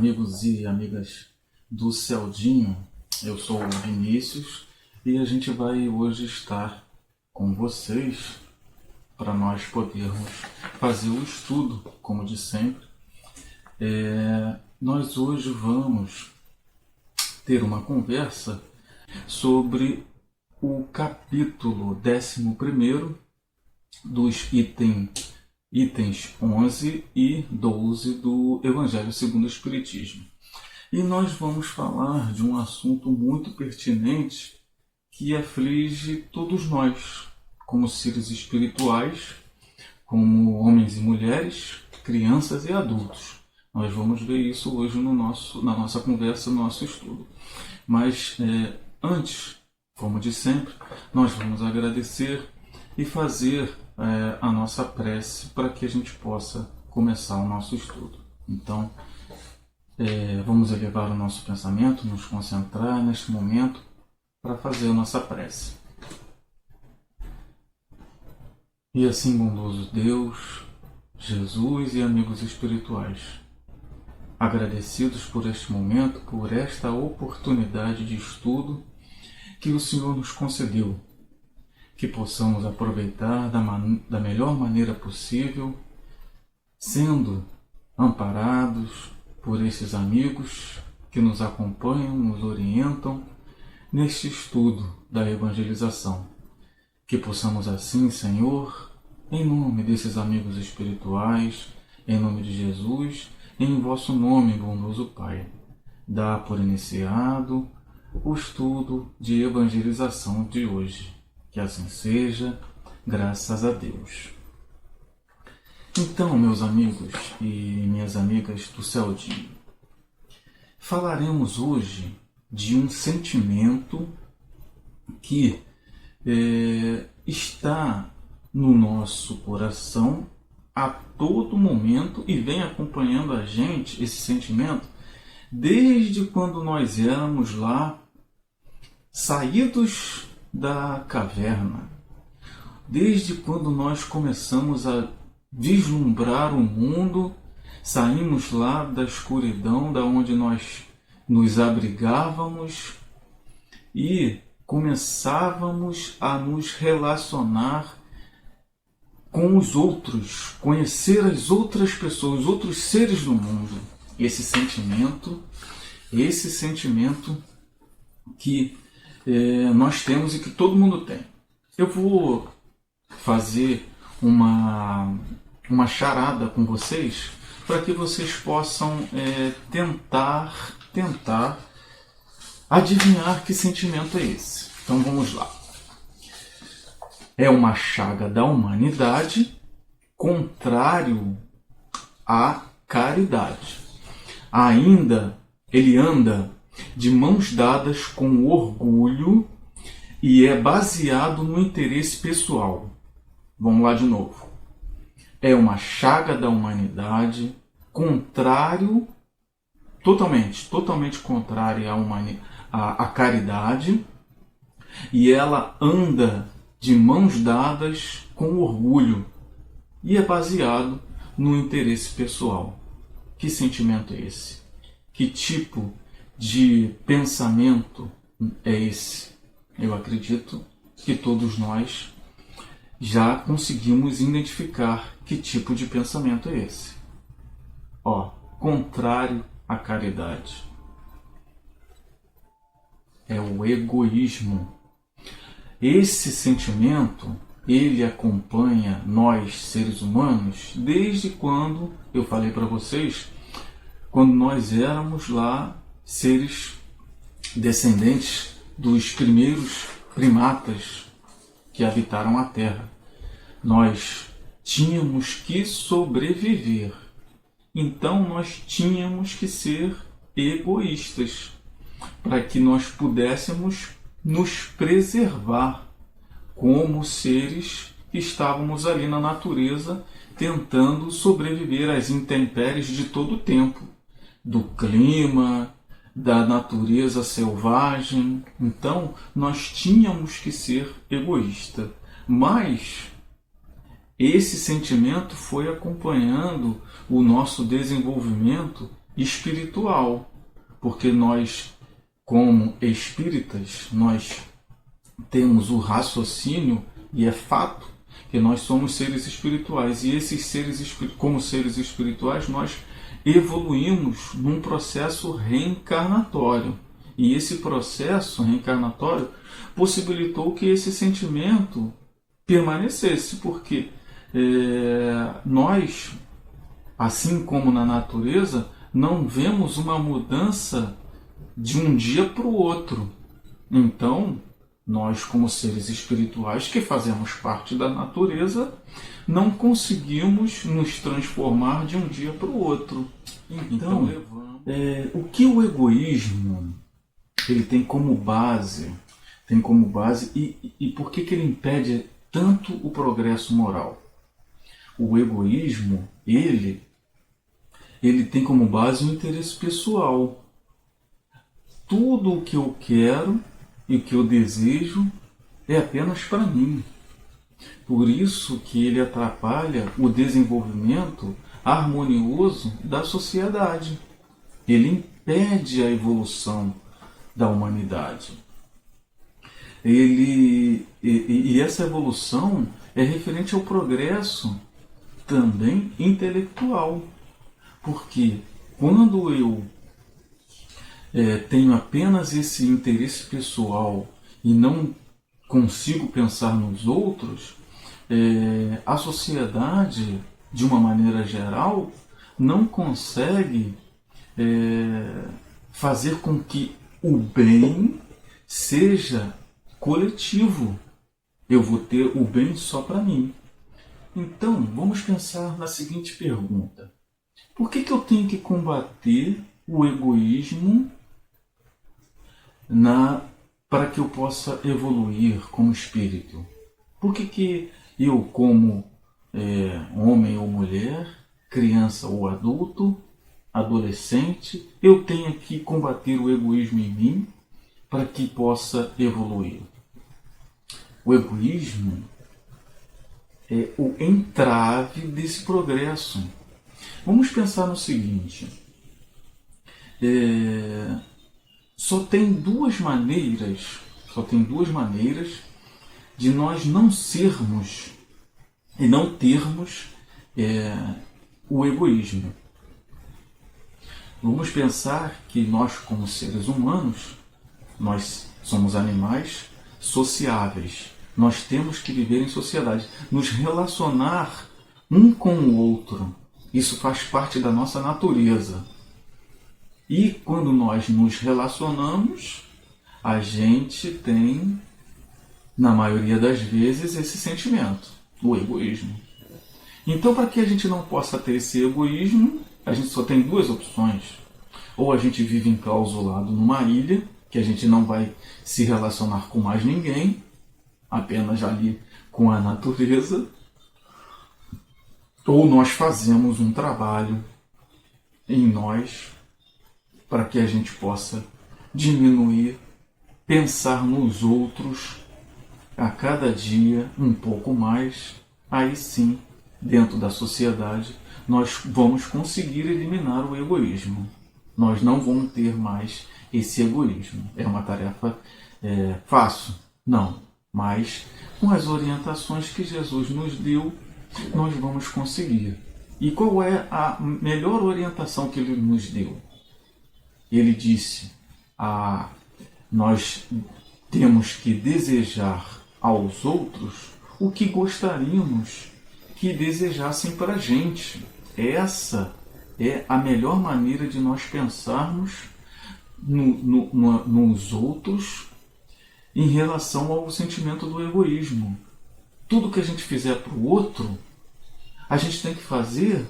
amigos e amigas do Celdinho. Eu sou o Vinícius e a gente vai hoje estar com vocês para nós podermos fazer o estudo, como de sempre. Nós hoje vamos ter uma conversa sobre o capítulo 11 dos itens 11 e 12 do Evangelho segundo o Espiritismo. E nós vamos falar de um assunto muito pertinente que aflige todos nós, como seres espirituais, como homens e mulheres, crianças e adultos. Nós vamos ver isso hoje na nossa conversa, no nosso estudo. Mas antes, como de sempre, nós vamos agradecer e fazer a nossa prece para que a gente possa começar o nosso estudo. Então, vamos elevar o nosso pensamento, nos concentrar neste momento para fazer a nossa prece. E assim, bondoso Deus, Jesus e amigos espirituais, agradecidos por este momento, por esta oportunidade de estudo que o Senhor nos concedeu, que possamos aproveitar da melhor maneira possível, sendo amparados por esses amigos que nos acompanham, nos orientam neste estudo da evangelização. Que possamos assim, Senhor, em nome desses amigos espirituais, em nome de Jesus, em vosso nome, bondoso Pai, dar por iniciado o estudo de evangelização de hoje. Que assim seja, graças a Deus. Então, meus amigos e minhas amigas do Celdinho, falaremos hoje de um sentimento que está no nosso coração a todo momento e vem acompanhando a gente, esse sentimento, desde quando nós éramos lá saídos da caverna, desde quando nós começamos a vislumbrar o mundo, saímos lá da escuridão, da onde nós nos abrigávamos e começávamos a nos relacionar com os outros, conhecer as outras pessoas, os outros seres do mundo. Esse sentimento que nós temos e que todo mundo tem. Eu vou fazer uma charada com vocês para que vocês possam tentar adivinhar que sentimento é esse. Então vamos lá. É uma chaga da humanidade contrário à caridade. Ele anda de mãos dadas com orgulho e é baseado no interesse pessoal. Vamos lá de novo. É uma chaga da humanidade totalmente contrária à caridade, e ela anda de mãos dadas com orgulho e é baseado no interesse pessoal. Que sentimento é esse? Que tipo de pensamento é esse? Eu acredito que todos nós já conseguimos identificar que tipo de pensamento é esse. Contrário à caridade. É o egoísmo. Esse sentimento, ele acompanha nós, seres humanos, desde quando, eu falei para vocês, quando nós éramos lá seres descendentes dos primeiros primatas que habitaram a Terra. Nós tínhamos que sobreviver. Então nós tínhamos que ser egoístas para que nós pudéssemos nos preservar como seres que estávamos ali na natureza tentando sobreviver às intempéries de todo o tempo, do clima, da natureza selvagem. Então nós tínhamos que ser egoístas. Mas esse sentimento foi acompanhando o nosso desenvolvimento espiritual, porque nós, como espíritas, nós temos o raciocínio, e é fato que nós somos seres espirituais, e esses seres, como seres espirituais, nós evoluímos num processo reencarnatório. E esse processo reencarnatório possibilitou que esse sentimento permanecesse, porque nós, assim como na natureza, não vemos uma mudança de um dia para o outro. Então, nós, como seres espirituais que fazemos parte da natureza, não conseguimos nos transformar de um dia para o outro. Então, o que o egoísmo ele tem como base, e por que ele impede tanto o progresso moral? O egoísmo, ele tem como base o interesse pessoal. Tudo o que eu quero e o que eu desejo é apenas para mim. Por isso que ele atrapalha o desenvolvimento harmonioso da sociedade. Ele impede a evolução da humanidade. E essa evolução é referente ao progresso também intelectual. Porque quando eu tenho apenas esse interesse pessoal e não consigo pensar nos outros, a sociedade, de uma maneira geral, não consegue fazer com que o bem seja coletivo. Eu vou ter o bem só para mim. Então, vamos pensar na seguinte pergunta. Por que eu tenho que combater o egoísmo para que eu possa evoluir como espírito? Por que eu, como homem ou mulher, criança ou adulto, adolescente, eu tenho que combater o egoísmo em mim para que possa evoluir? O egoísmo é o entrave desse progresso. Vamos pensar no seguinte: só tem duas maneiras de nós não sermos e não termos o egoísmo. Vamos pensar que nós, como seres humanos, nós somos animais sociáveis. Nós temos que viver em sociedade, nos relacionar um com o outro. Isso faz parte da nossa natureza. E quando nós nos relacionamos, a gente tem, na maioria das vezes, esse sentimento, o egoísmo. Então, para que a gente não possa ter esse egoísmo, a gente só tem duas opções. Ou a gente vive enclausulado numa ilha, que a gente não vai se relacionar com mais ninguém, apenas ali com a natureza, ou nós fazemos um trabalho em nós para que a gente possa diminuir, pensar nos outros a cada dia um pouco mais. Aí sim, dentro da sociedade, nós vamos conseguir eliminar o egoísmo. Nós não vamos ter mais esse egoísmo. É uma tarefa fácil? Não. Mas com as orientações que Jesus nos deu, nós vamos conseguir. E qual é a melhor orientação que ele nos deu? Ele disse: nós temos que desejar aos outros o que gostaríamos que desejassem para a gente. Essa é a melhor maneira de nós pensarmos nos outros em relação ao sentimento do egoísmo. Tudo que a gente fizer para o outro, a gente tem que fazer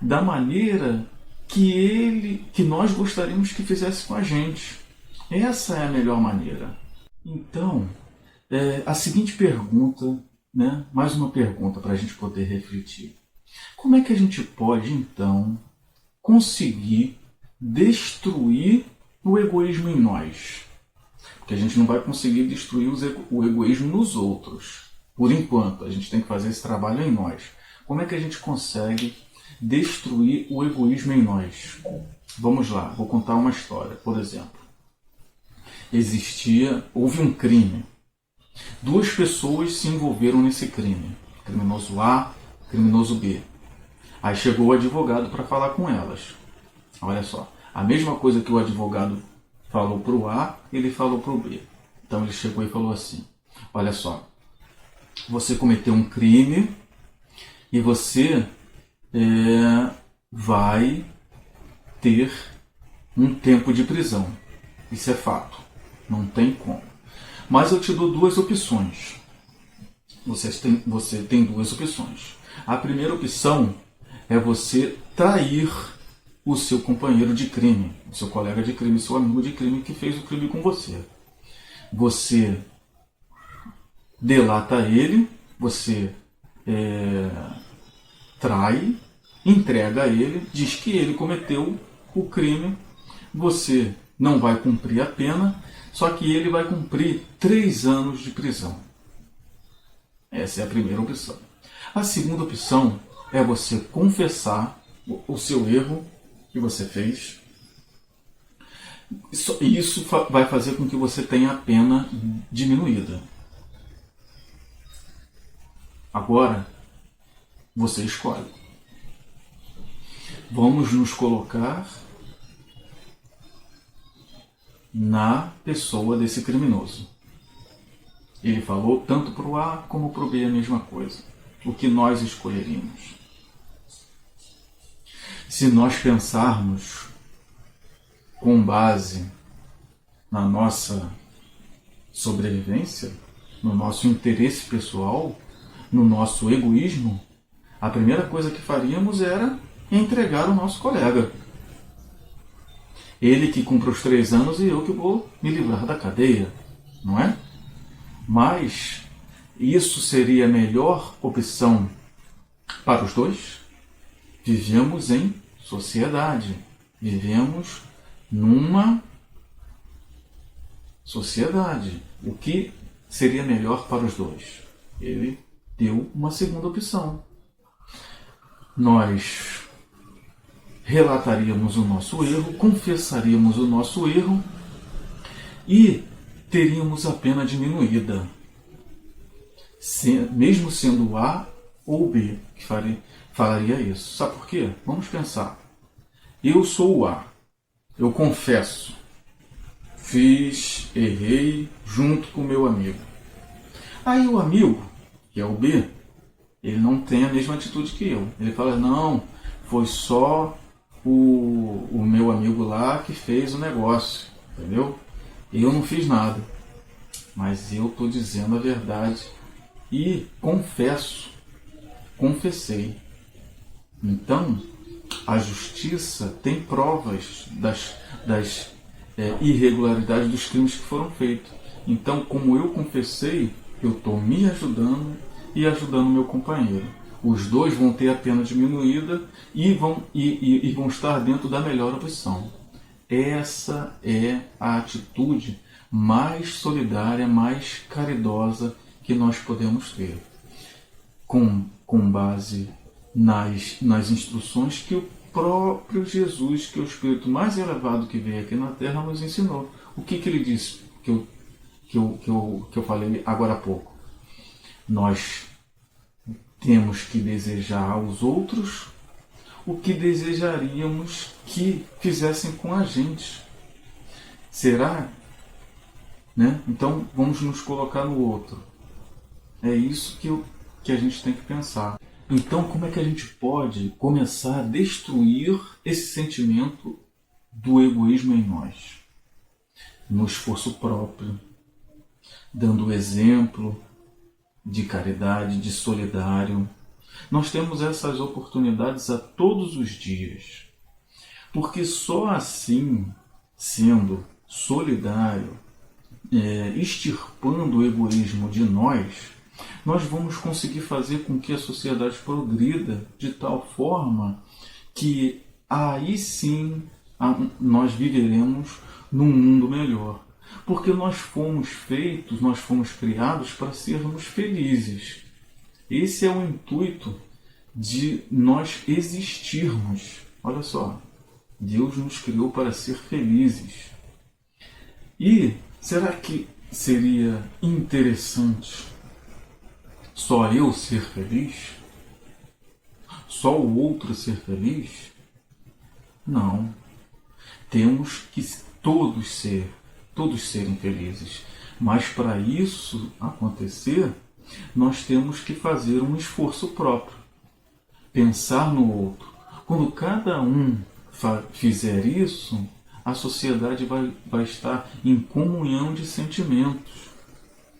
da maneira que nós gostaríamos que fizesse com a gente. Essa é a melhor maneira. Então, a seguinte pergunta, né? Mais uma pergunta para a gente poder refletir. Como é que a gente pode, então, conseguir destruir o egoísmo em nós? Porque a gente não vai conseguir destruir o egoísmo nos outros. Por enquanto, a gente tem que fazer esse trabalho em nós. Como é que a gente consegue destruir o egoísmo em nós. Vamos lá, vou contar uma história. Por exemplo, houve um crime. 2 pessoas se envolveram nesse crime. Criminoso A, criminoso B. Aí chegou o advogado para falar com elas. Olha só, a mesma coisa que o advogado falou para o A, ele falou para o B. Então ele chegou e falou assim: olha só, você cometeu um crime e você vai ter um tempo de prisão. Isso é fato, não tem como. Mas eu te dou 2 opções. Você tem 2 opções. A primeira opção é você trair o seu companheiro de crime, o seu colega de crime, seu amigo de crime que fez o crime com você. Você delata ele, você trai, entrega a ele, diz que ele cometeu o crime, você não vai cumprir a pena, só que ele vai cumprir 3 anos de prisão. Essa é a primeira opção. A segunda opção é você confessar o seu erro que você fez. Isso vai fazer com que você tenha a pena diminuída. Agora, você escolhe. Vamos nos colocar na pessoa desse criminoso. Ele falou tanto para o A como para o B a mesma coisa. O que nós escolheríamos? Se nós pensarmos com base na nossa sobrevivência, no nosso interesse pessoal, no nosso egoísmo, a primeira coisa que faríamos era entregar o nosso colega. Ele que cumpre os 3 anos e eu que vou me livrar da cadeia, não é? Mas isso seria a melhor opção para os dois? Vivemos em sociedade. Vivemos numa sociedade. O que seria melhor para os dois? Ele deu uma segunda opção. Nós relataríamos o nosso erro, confessaríamos o nosso erro e teríamos a pena diminuída, mesmo sendo A ou B que falaria isso. Sabe por quê? Vamos pensar. Eu sou o A, eu confesso, errei junto com o meu amigo. Aí o amigo, que é o B, ele não tem a mesma atitude que eu. Ele fala: não, foi só o meu amigo lá que fez o negócio, entendeu? Eu não fiz nada, mas eu estou dizendo a verdade e confessei. Então, a justiça tem provas das irregularidades dos crimes que foram feitos. Então, como eu confessei, eu estou me ajudando e ajudando meu companheiro. Os dois vão ter a pena diminuída e vão estar dentro da melhor opção. Essa é a atitude mais solidária, mais caridosa que nós podemos ter, com base nas instruções que o próprio Jesus, que é o Espírito mais elevado que veio aqui na Terra, nos ensinou. O que ele disse que eu falei agora há pouco? Nós temos que desejar aos outros o que desejaríamos que fizessem com a gente. Será? Né? Então vamos nos colocar no outro. É isso que a gente tem que pensar. Então, como é que a gente pode começar a destruir esse sentimento do egoísmo em nós? No esforço próprio, dando exemplo de caridade, de solidário. Nós temos essas oportunidades a todos os dias, porque só assim, sendo solidário, extirpando o egoísmo de nós vamos conseguir fazer com que a sociedade progrida de tal forma que aí sim nós viveremos num mundo melhor. Porque nós fomos criados para sermos felizes. Esse é o intuito de nós existirmos. Olha só, Deus nos criou para ser felizes. E será que seria interessante só eu ser feliz? Só o outro ser feliz? Não. Temos que todos serem felizes. Mas para isso acontecer, nós temos que fazer um esforço próprio. Pensar no outro. Quando cada um fizer isso, a sociedade vai estar em comunhão de sentimentos.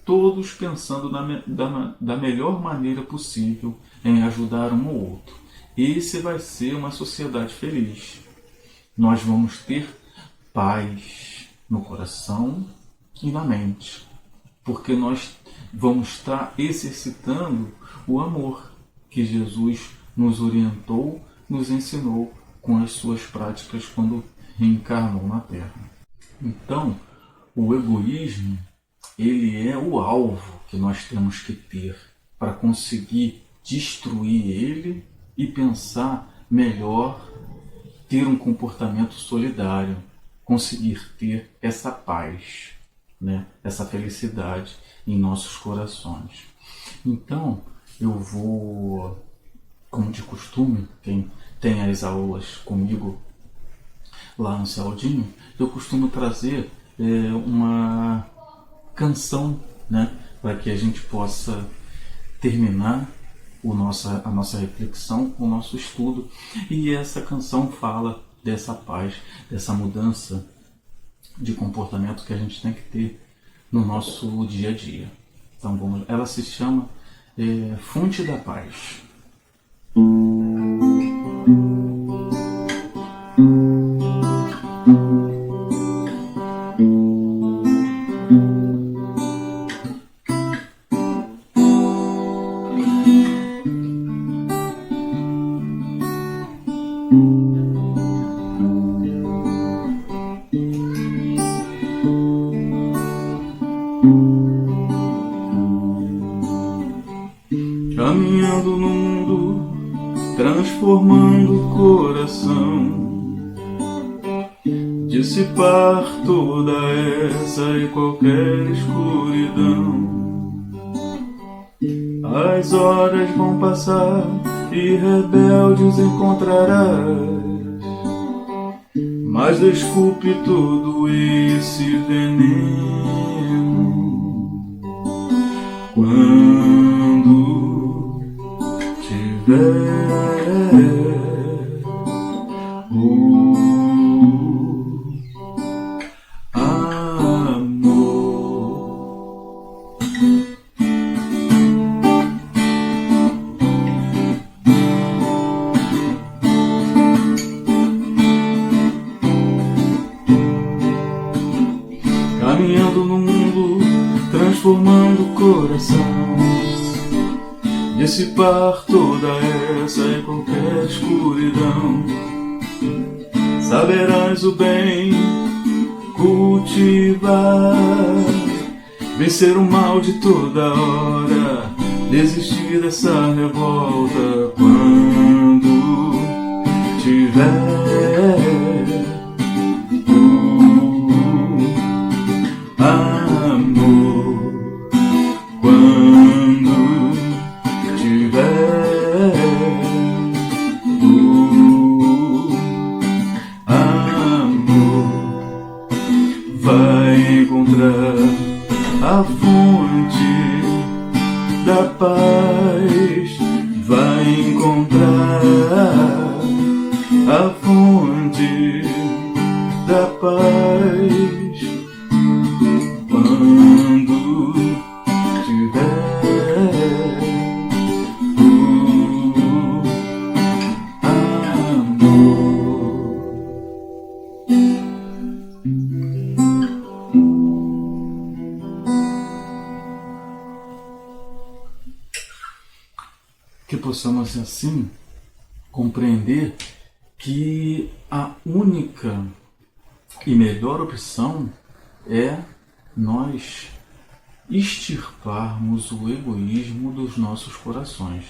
Todos pensando da melhor maneira possível em ajudar um ao outro. Esse vai ser uma sociedade feliz. Nós vamos ter paz no coração e na mente, porque nós vamos estar exercitando o amor que Jesus nos orientou, nos ensinou com as suas práticas quando reencarnou na Terra. Então, o egoísmo, ele é o alvo que nós temos que ter para conseguir destruir ele e pensar melhor, ter um comportamento solidário, conseguir ter essa paz, né? Essa felicidade em nossos corações. Então, eu vou, como de costume, quem tem as aulas comigo lá no Celdinho, eu costumo trazer uma canção, né? Para que a gente possa terminar a nossa reflexão, o nosso estudo. E essa canção fala dessa paz, dessa mudança de comportamento que a gente tem que ter no nosso dia a dia. Então, ela se chama Fonte da Paz. Caminhando no mundo, transformando o coração, dissipar toda essa e qualquer escuridão. As horas vão passar e rebeldes encontrarás, mas desculpe todo esse veneno quando tiver o amor. Caminhando no mundo, transformando o coração, dissipar toda essa e qualquer escuridão. Saberás o bem, cultivar, vencer o mal de toda hora, desistir dessa revolta quando tiver o amor. Quando tiver o amor, vai encontrar a fonte da paz, vai encontrar a fonte da paz. Quando tiver o amor. Que possamos assim compreender que a única e melhor opção é nós extirparmos o egoísmo dos nossos corações.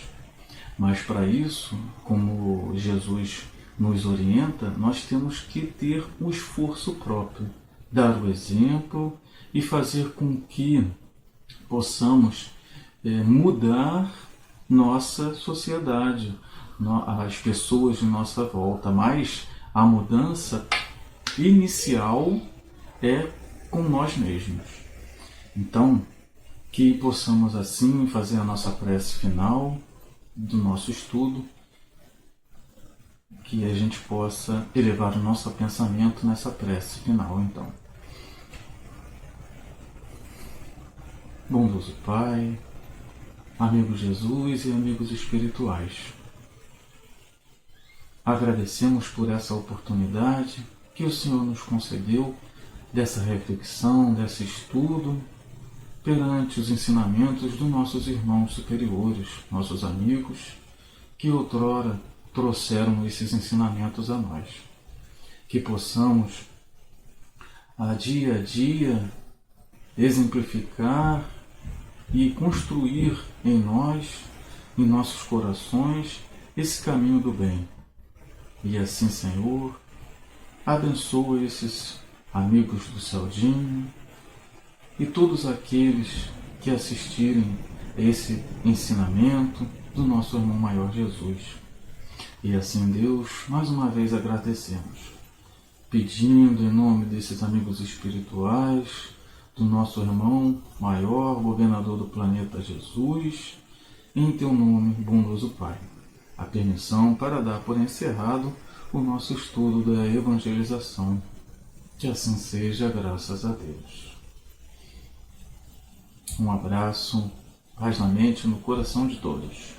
Mas para isso, como Jesus nos orienta, nós temos que ter um esforço próprio, dar o exemplo e fazer com que possamos mudar nossa sociedade, as pessoas de nossa volta. Mas a mudança inicial é com nós mesmos. Então, que possamos assim fazer a nossa prece final do nosso estudo, que a gente possa elevar o nosso pensamento nessa prece final, então. Bondoso Pai, amigo Jesus e amigos espirituais, agradecemos por essa oportunidade que o Senhor nos concedeu dessa reflexão, desse estudo, perante os ensinamentos dos nossos irmãos superiores, nossos amigos, que outrora trouxeram esses ensinamentos a nós. Que possamos, a dia, exemplificar e construir em nós, em nossos corações, esse caminho do bem. E assim, Senhor, abençoa esses amigos do Celdinho e todos aqueles que assistirem a esse ensinamento do nosso irmão maior Jesus. E assim, Deus, mais uma vez agradecemos, pedindo em nome desses amigos espirituais, do nosso irmão maior, governador do planeta Jesus, em teu nome, bondoso Pai, a permissão para dar por encerrado o nosso estudo da evangelização. Que assim seja, graças a Deus. Um abraço, paz na mente e no coração de todos.